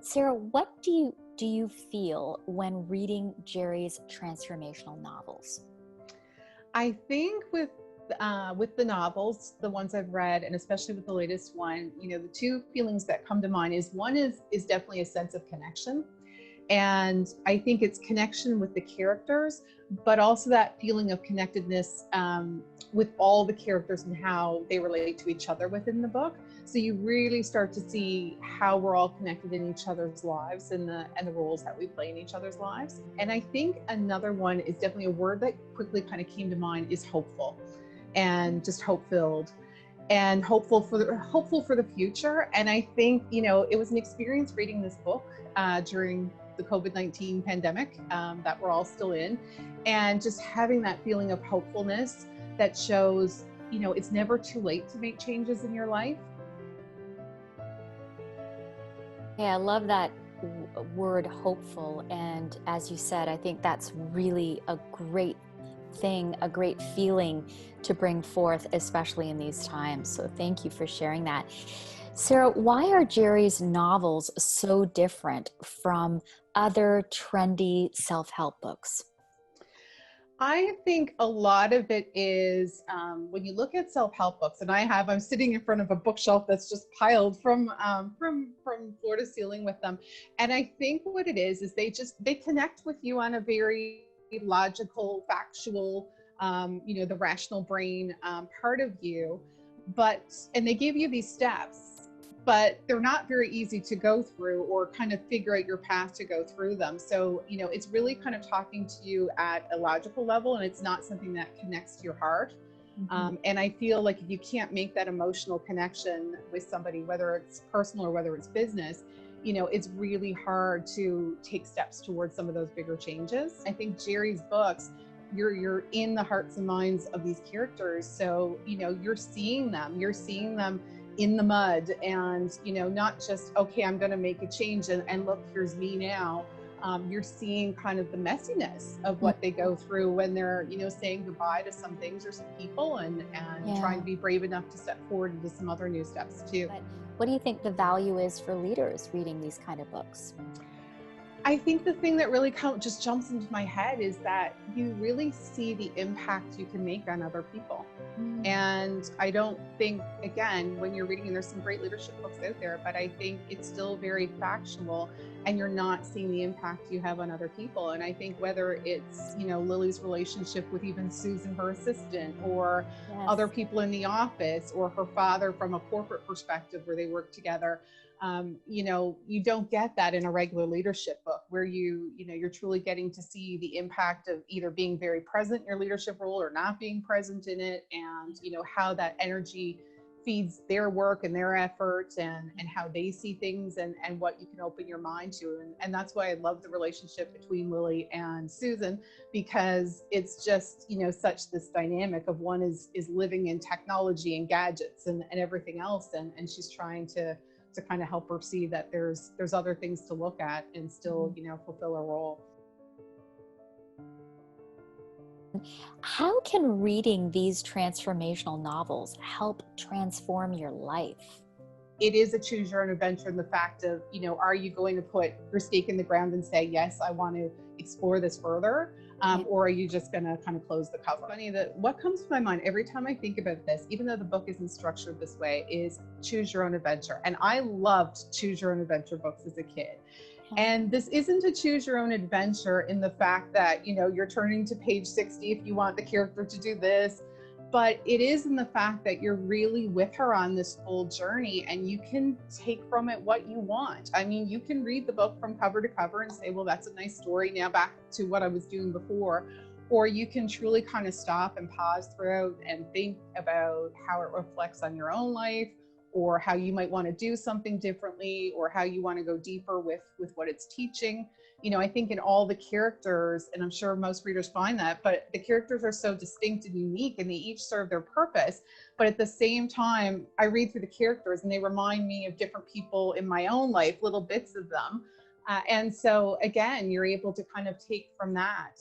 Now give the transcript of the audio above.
Sarah, what do you feel when reading Gerry's transformational novels? I think with the novels, the ones I've read, and especially with the latest one, the two feelings that come to mind is one is definitely a sense of connection. And I think it's connection with the characters, but also that feeling of connectedness with all the characters and how they relate to each other within the book. So you really start to see how we're all connected in each other's lives and the roles that we play in each other's lives. And I think another one is definitely a word that quickly kind of came to mind is hopeful, and just hope-filled and hopeful for the future. And I think it was an experience reading this book during the COVID-19 pandemic that we're all still in, and just having that feeling of hopefulness that shows it's never too late to make changes in your life. Yeah, I love that word hopeful. And as you said, I think that's really a great thing, a great feeling to bring forth, especially in these times. So thank you for sharing that. Sarah, why are Gerry's novels so different from other trendy self-help books? I think a lot of it is when you look at self-help books, and I'm sitting in front of a bookshelf that's just piled from floor to ceiling with them. And I think what it is they connect with you on a very logical, factual, the rational brain part of you, and they give you these steps, but they're not very easy to go through or kind of figure out your path to go through them. So, it's really kind of talking to you at a logical level, and it's not something that connects to your heart. And I feel like if you can't make that emotional connection with somebody, whether it's personal or whether it's business, it's really hard to take steps towards some of those bigger changes. I think Gerry's books, you're in the hearts and minds of these characters. So, you're seeing them in the mud, and not just, okay, I'm going to make a change and look, here's me now. You're seeing kind of the messiness of what they go through when they're saying goodbye to some things or some people, and trying to be brave enough to step forward into some other new steps too. But what do you think the value is for leaders reading these kind of books? I think the thing that really just jumps into my head is that you really see the impact you can make on other people. And I don't think, again, when you're reading, and there's some great leadership books out there, but I think it's still very factual, and you're not seeing the impact you have on other people. And I think whether it's, Lily's relationship with even Susan, her assistant, or other people in the office, or her father from a corporate perspective where they work together, you don't get that in a regular leadership book where you're truly getting to see the impact of either being very present in your leadership role or not being present in it, and how that energy feeds their work and their efforts, and how they see things, and what you can open your mind to. And that's why I love the relationship between Lily and Susan, because it's just, such this dynamic of one is living in technology and gadgets and everything else. And she's trying to kind of help her see that there's other things to look at and still, fulfill a role. How can reading these transformational novels help transform your life? It is a choose your own adventure in the fact of, are you going to put your stake in the ground and say, yes, I want to explore this further? Or are you just going to kind of close the cover? Funny that what comes to my mind every time I think about this, even though the book isn't structured this way, is choose your own adventure. And I loved choose your own adventure books as a kid. And this isn't a choose your own adventure in the fact that, you're turning to page 60 if you want the character to do this, but it is in the fact that you're really with her on this full journey, and you can take from it what you want. I mean, you can read the book from cover to cover and say, well, that's a nice story, now back to what I was doing before. Or you can truly kind of stop and pause throughout and think about how it reflects on your own life, or how you might want to do something differently, or how you want to go deeper with what it's teaching. I think in all the characters, and I'm sure most readers find that, but the characters are so distinct and unique, and they each serve their purpose. But at the same time, I read through the characters and they remind me of different people in my own life, little bits of them. And so again, you're able to kind of take from that,